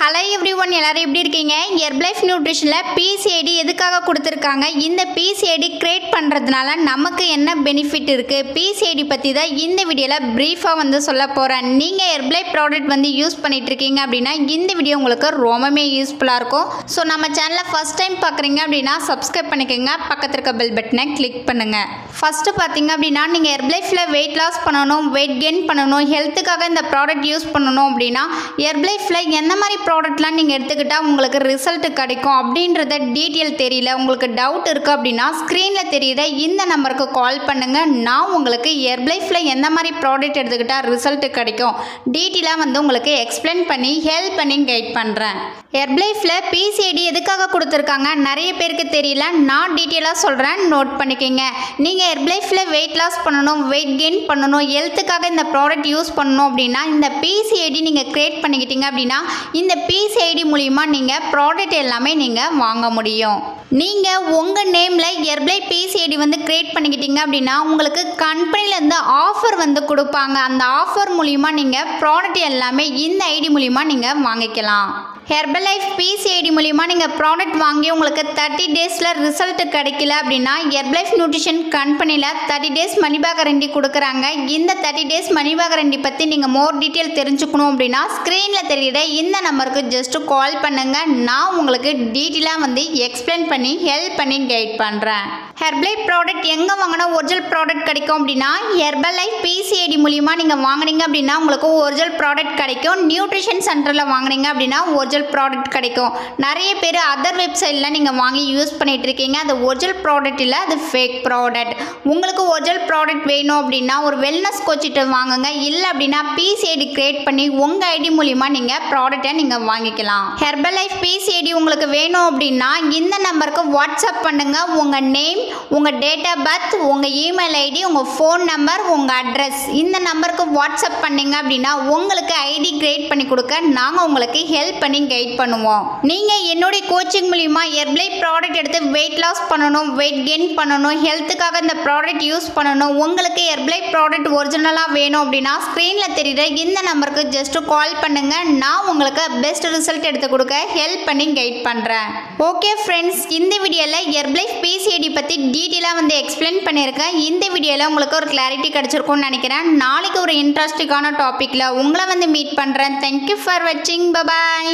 Hello everyone, எல்லாரும் எப்படி இருக்கீங்க? ஹெர்பலைஃப் நியூட்ரிஷனில் பிசிஐடி எதுக்காக கொடுத்துருக்காங்க? இந்த பிசிஐடி கிரியேட் பண்ணுறதுனால நமக்கு என்ன பெனிஃபிட் இருக்குது? பிசிஐடி பற்றி தான் இந்த வீடியோவில் ப்ரீஃபாக சொல்ல போகிறேன். நீங்கள் ஹெர்பலைஃப் ப்ராடக்ட் யூஸ் பண்ணிகிட்ருக்கீங்க அப்படின்னா இந்த வீடியோ உங்களுக்கு ரொம்பவே யூஸ்ஃபுல்லாக இருக்கும். ஸோ நம்ம சேனலை ஃபஸ்ட் டைம் பார்க்குறீங்க அப்படின்னா சப்ஸ்கிரைப் பண்ணிக்கோங்க, பக்கத்தில் இருக்க பெல் பட்டனை கிளிக் பண்ணுங்கள். ஃபஸ்ட்டு பார்த்தீங்க அப்படின்னா நீங்கள் ஹெர்பலைஃபில் வெயிட் லாஸ் பண்ணணும், வெயிட் கெயின் பண்ணணும், ஹெல்த்துக்காக இந்த ப்ராடக்ட் யூஸ் பண்ணணும் அப்படின்னா ஹெர்பலைஃபில் எந்த மாதிரி ப்ராடக்ட்லாம் நீங்கள் எடுத்துக்கிட்டால் உங்களுக்கு ரிசல்ட் கிடைக்கும் அப்படின்றத டீட்டெயில் தெரியல, உங்களுக்கு டவுட் இருக்குது அப்படின்னா ஸ்க்ரீனில் தெரியுற இந்த நம்பருக்கு கால் பண்ணுங்கள். நான் உங்களுக்கு ஹெர்பலைஃபில் எந்த மாதிரி ப்ராடக்ட் எடுத்துக்கிட்டால் ரிசல்ட் கிடைக்கும் டீட்டெயிலாக உங்களுக்கு எக்ஸ்பிளைன் பண்ணி ஹெல்ப் பண்ணி கைட் பண்ணுறேன். ஹெர்பலைஃபில் பிசிஐடி எதுக்காக கொடுத்துருக்காங்க நிறைய பேருக்கு தெரியல, நான் டீட்டெயிலாக சொல்கிறேன், நோட் பண்ணிக்கோங்க. நீங்கள் ஹெர்பலைஃபில் வெயிட் லாஸ் பண்ணணும், வெயிட் கெயின் பண்ணணும், ஹெல்த்துக்காக இந்த ப்ராடக்ட் யூஸ் பண்ணணும் அப்படின்னா இந்த பிசிஐடி நீங்கள் க்ரியேட் பண்ணிக்கிட்டீங்க அப்படின்னா இந்த பிசிஐடி மூலிமா நீங்கள் ப்ராடக்ட் எல்லாமே நீங்கள் வாங்க முடியும். நீங்கள் உங்கள் நேமில் ஹெர்பலைஃப் பிசிஐடி க்ரியேட் பண்ணிக்கிட்டீங்க அப்படின்னா உங்களுக்கு கம்பெனிலேருந்து ஆஃபர் கொடுப்பாங்க. அந்த ஆஃபர் மூலிமா நீங்கள் ப்ராடக்ட் எல்லாமே இந்த ஐடி மூலிமா நீங்கள் வாங்கிக்கலாம். ஹெர்பலைஃப் பிசிஐடி மூலிமா நீங்கள் ப்ராடக்ட் வாங்கி உங்களுக்கு 30 டேஸில் ரிசல்ட் கிடைக்கல அப்படின்னா ஹெர்பலைஃப் நியூட்ரிஷன் கம்பெனியில் 30 டேஸ் மணி பேக் கேரண்டி கொடுக்குறாங்க. இந்த 30 டேஸ் மணி பேக் கேரண்டி பற்றி நீங்கள் மோர் டீட்டெயில் தெரிஞ்சுக்கணும் அப்படின்னா ஸ்க்ரீனில் தெரியுற இந்த நம்பருக்கு ஜஸ்ட்டு கால் பண்ணுங்கள். நான் உங்களுக்கு டீட்டெயிலாக எக்ஸ்பிளைன் பண்ணி ஹெல்ப் பண்ணி கைட் பண்ணுறேன். ஹெர்பலைஃப் ப்ராடக்ட் எங்கே வாங்கினா ஒரிஜினல் ப்ராடக்ட் கிடைக்கும் அப்படின்னா ஹெர்பலைஃப் பிசிஐடி மூலிமா நீங்கள் வாங்கினீங்க அப்படின்னா உங்களுக்கு ஒரிஜினல் ப்ராடக்ட் கிடைக்கும். நியூட்ரிஷன் சென்டரில் வாங்கினீங்க அப்படின்னா ஒரிஜினல் ப்ராடக்ட் கிடைக்கும். நிறைய பேர் அதர் வெப்சைட்டில் நீங்கள் வாங்கி யூஸ் பண்ணிகிட்டு இருக்கீங்க, அது ஒரிஜினல் ப்ராடக்ட் இல்லை, அது ஃபேக் ப்ராடக்ட். உங்களுக்கு ஒரிஜினல் ப்ராடக்ட் வேணும் அப்படின்னா ஒரு வெல்னஸ் கோச்சிட்டு வாங்குங்க, இல்லை அப்படின்னா பிசிஐடி கிரியேட் பண்ணி உங்கள் ஐடி மூலிமா நீங்கள் ப்ராடக்டை நீங்கள் வாங்கிக்கலாம். ஹெர்பலைஃப் பிசிஐடி உங்களுக்கு வேணும் அப்படின்னா இந்த நம்பருக்கு வாட்ஸ்அப் பண்ணுங்கள். உங்கள் நேம், உங்கள் டேட் ஆஃப் பர்த், உங்கள் இமெயில் ஐடி, உங்கள் ஃபோன் நம்பர், உங்கள் அட்ரஸ் இந்த நம்பருக்கு வாட்ஸ்அப் பண்ணிங்க அப்படின்னா உங்களுக்கு ஐடி கிரியேட் பண்ணி கொடுக்க நாங்கள் உங்களுக்கு ஹெல்ப் பண்ணி கைட் பண்ணுவோம். நீங்கள் என்னுடைய கோச்சிங் மூலிமா ஹெர்பலைஃப் ப்ராடக்ட் எடுத்து வெயிட் லாஸ் பண்ணணும், வெயிட் கெயின் பண்ணணும், ஹெல்த்துக்காக இந்த ப்ராடக்ட் யூஸ் பண்ணணும், உங்களுக்கு ஹெர்பலைஃப் ப்ராடக்ட் ஒரிஜினலாக வேணும் அப்படின்னா ஸ்க்ரீனில் தெரியுற இந்த நம்பருக்கு ஜஸ்ட்டு கால் பண்ணுங்கள். நான் உங்களுக்கு பெஸ்ட் ரிசல்ட் எடுத்து கொடுக்க ஹெல்ப் பண்ணி கைட் பண்ணுறேன். ஓகே ஃப்ரெண்ட்ஸ், இந்த வீடியோவில் ஹெர்பலைஃப் பிசிஐடி பற்றி டீட்டெயிலாக எக்ஸ்பிளைன் பண்ணியிருக்கேன். இந்த வீடியோவில் உங்களுக்கு ஒரு கிளாரிட்டி கிடச்சிருக்கும்னு நினைக்கிறேன். நாளைக்கு ஒரு இன்ட்ரெஸ்டிங்கான டாப்பிக்கில் உங்களை மீட் பண்ணுறேன். தேங்க்யூ ஃபார் வாட்சிங். பை.